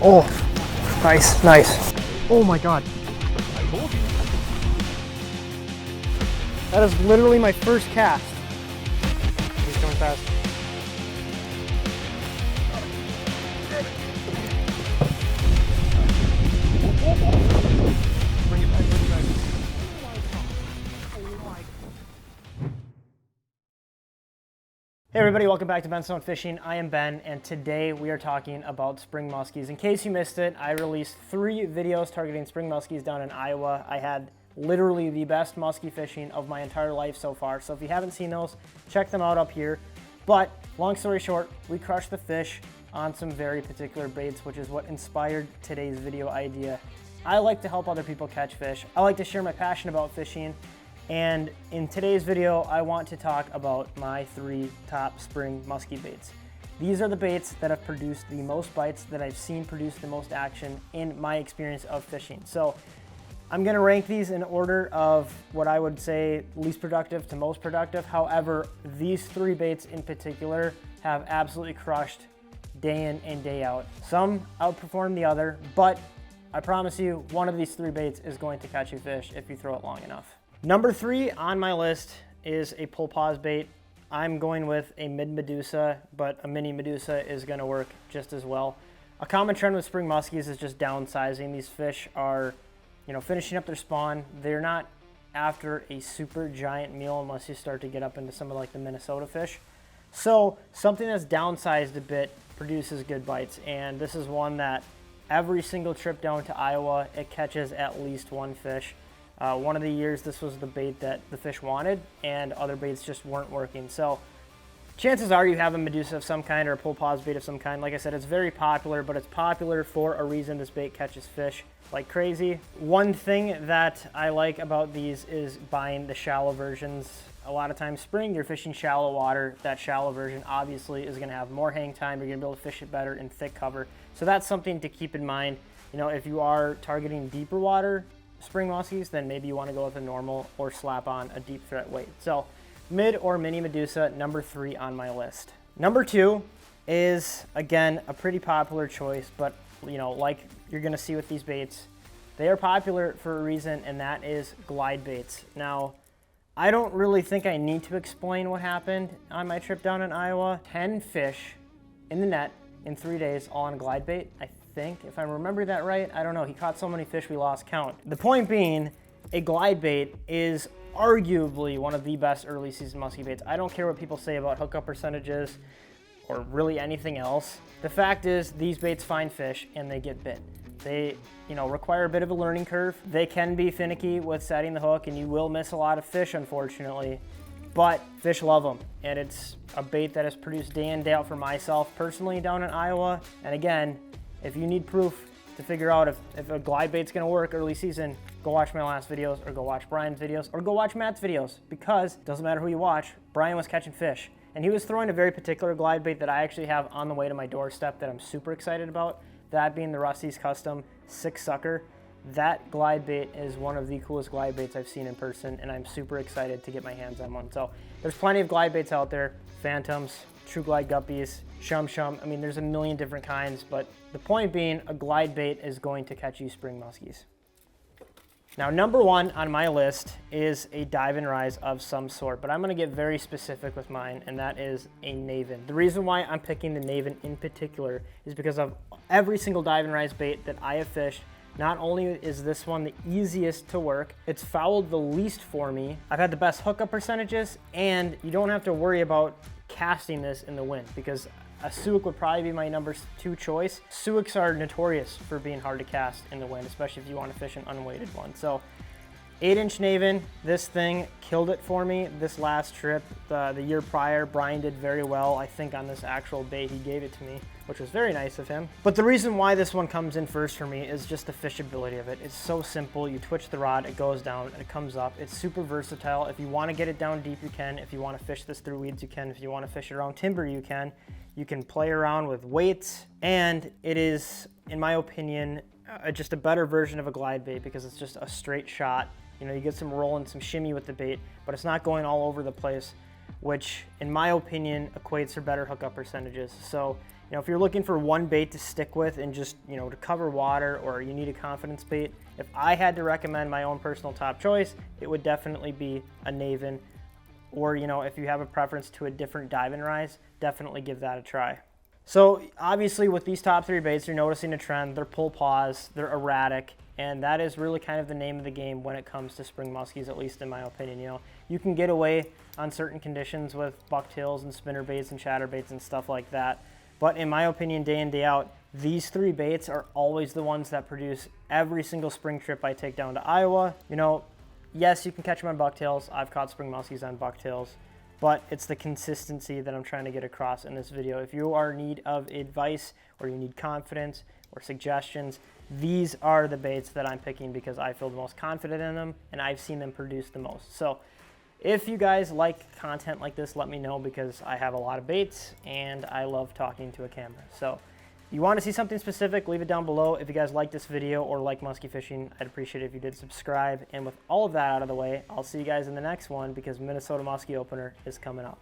Oh, nice, nice. Oh my God. That is literally my first cast. He's going fast. Bring it back, bring it back. Hey everybody, welcome back to Ben Stone Fishing. I am Ben, and today we are talking about spring muskies. In case you missed it, I released 3 videos targeting spring muskies down in Iowa. I had literally the best muskie fishing of my entire life so far. So if you haven't seen those, check them out up here. But long story short, we crushed the fish on some very particular baits, which is what inspired today's video idea. I like to help other people catch fish. I like to share my passion about fishing. And in today's video, I want to talk about my 3 top spring muskie baits. These are the baits that have produced the most bites, that I've seen produce the most action in my experience of fishing. So I'm gonna rank these in order of what I would say least productive to most productive. However, these 3 baits in particular have absolutely crushed day in and day out. Some outperform the other, but I promise you, one of these 3 baits is going to catch you fish if you throw it long enough. Number 3 on my list is a pull pause bait. I'm going with a mid Medusa, but a mini Medusa is gonna work just as well. A common trend with spring muskies is just downsizing. These fish are, finishing up their spawn. They're not after a super giant meal unless you start to get up into some of like the Minnesota fish. So something that's downsized a bit produces good bites, and this is one that every single trip down to Iowa, it catches at least 1 fish. One of the years, this was the bait that the fish wanted, and other baits just weren't working. So chances are you have a Medusa of some kind or a pull pause bait of some kind. Like I said, it's very popular, but it's popular for a reason. This bait catches fish like crazy. One thing that I like about these is buying the shallow versions. A lot of times spring, you're fishing shallow water. That shallow version obviously is gonna have more hang time. You're gonna be able to fish it better in thick cover. So that's something to keep in mind. If you are targeting deeper water spring muskies, then maybe you want to go with a normal or slap on a deep threat weight. So mid or mini Medusa, number 3 on my list. Number 2 is, again, a pretty popular choice, but like you're gonna see with these baits, they are popular for a reason, and that is glide baits. Now, I don't really think I need to explain what happened on my trip down in Iowa. 10 fish in the net in 3 days, all on glide bait. I think, if I remember that right, I don't know. He caught so many fish we lost count. The point being, a glide bait is arguably one of the best early season muskie baits. I don't care what people say about hookup percentages or really anything else. The fact is, these baits find fish and they get bit. They, require a bit of a learning curve. They can be finicky with setting the hook, and you will miss a lot of fish, unfortunately. But fish love them, and it's a bait that has produced day in, day out for myself personally down in Iowa. And again, if you need proof to figure out if a glide bait's gonna work early season, go watch my last videos, or go watch Brian's videos, or go watch Matt's videos, because it doesn't matter who you watch, Brian was catching fish. And he was throwing a very particular glide bait that I actually have on the way to my doorstep that I'm super excited about, that being the Rusty's Custom 6 Sucker. That glide bait is one of the coolest glide baits I've seen in person, and I'm super excited to get my hands on one. So there's plenty of glide baits out there, Phantoms, True Glide Guppies, Shum Shum. I mean, there's a million different kinds, but the point being, a glide bait is going to catch you spring muskies. Now, number 1 on my list is a dive and rise of some sort, but I'm gonna get very specific with mine, and that is a Naven. The reason why I'm picking the Naven in particular is because of every single dive and rise bait that I have fished. Not only is this one the easiest to work, it's fouled the least for me. I've had the best hookup percentages, and you don't have to worry about casting this in the wind, because a Suick would probably be my number 2 choice. Suicks are notorious for being hard to cast in the wind, especially if you want to fish an unweighted one. So 8-inch Naven, this thing killed it for me this last trip. The year prior, Brian did very well, I think, on this actual bait. He gave it to me, which was very nice of him. But the reason why this one comes in first for me is just the fishability of it. It's so simple. You twitch the rod, it goes down, and it comes up. It's super versatile. If you want to get it down deep, you can. If you want to fish this through weeds, you can. If you want to fish it around timber, you can. You can play around with weights, and it is, in my opinion, just a better version of a glide bait, because it's just a straight shot. You get some roll and some shimmy with the bait, but it's not going all over the place, which in my opinion equates for better hookup percentages. So You know, if you're looking for one bait to stick with and just, you know, to cover water, or you need a confidence bait, if I had to recommend my own personal top choice, it would definitely be a Naven. Or, you know, if you have a preference to a different dive and rise, definitely give that a try. So obviously with these top 3 baits, you're noticing a trend. They're pull pause, they're erratic, and that is really kind of the name of the game when it comes to spring muskies, at least in my opinion. You know, you can get away on certain conditions with bucktails and spinner baits and chatter baits and stuff like that. But in my opinion, day in, day out, these 3 baits are always the ones that produce every single spring trip I take down to Iowa. You know, yes, you can catch them on bucktails. I've caught spring muskies on bucktails. But it's the consistency that I'm trying to get across in this video. If you are in need of advice, or you need confidence or suggestions, these are the baits that I'm picking because I feel the most confident in them and I've seen them produce the most. So if you guys like content like this, let me know, because I have a lot of baits and I love talking to a camera. So if you want to see something specific, leave it down below. If you guys like this video or like musky fishing, I'd appreciate it if you did subscribe. And with all of that out of the way, I'll see you guys in the next one, because Minnesota Muskie Opener is coming up.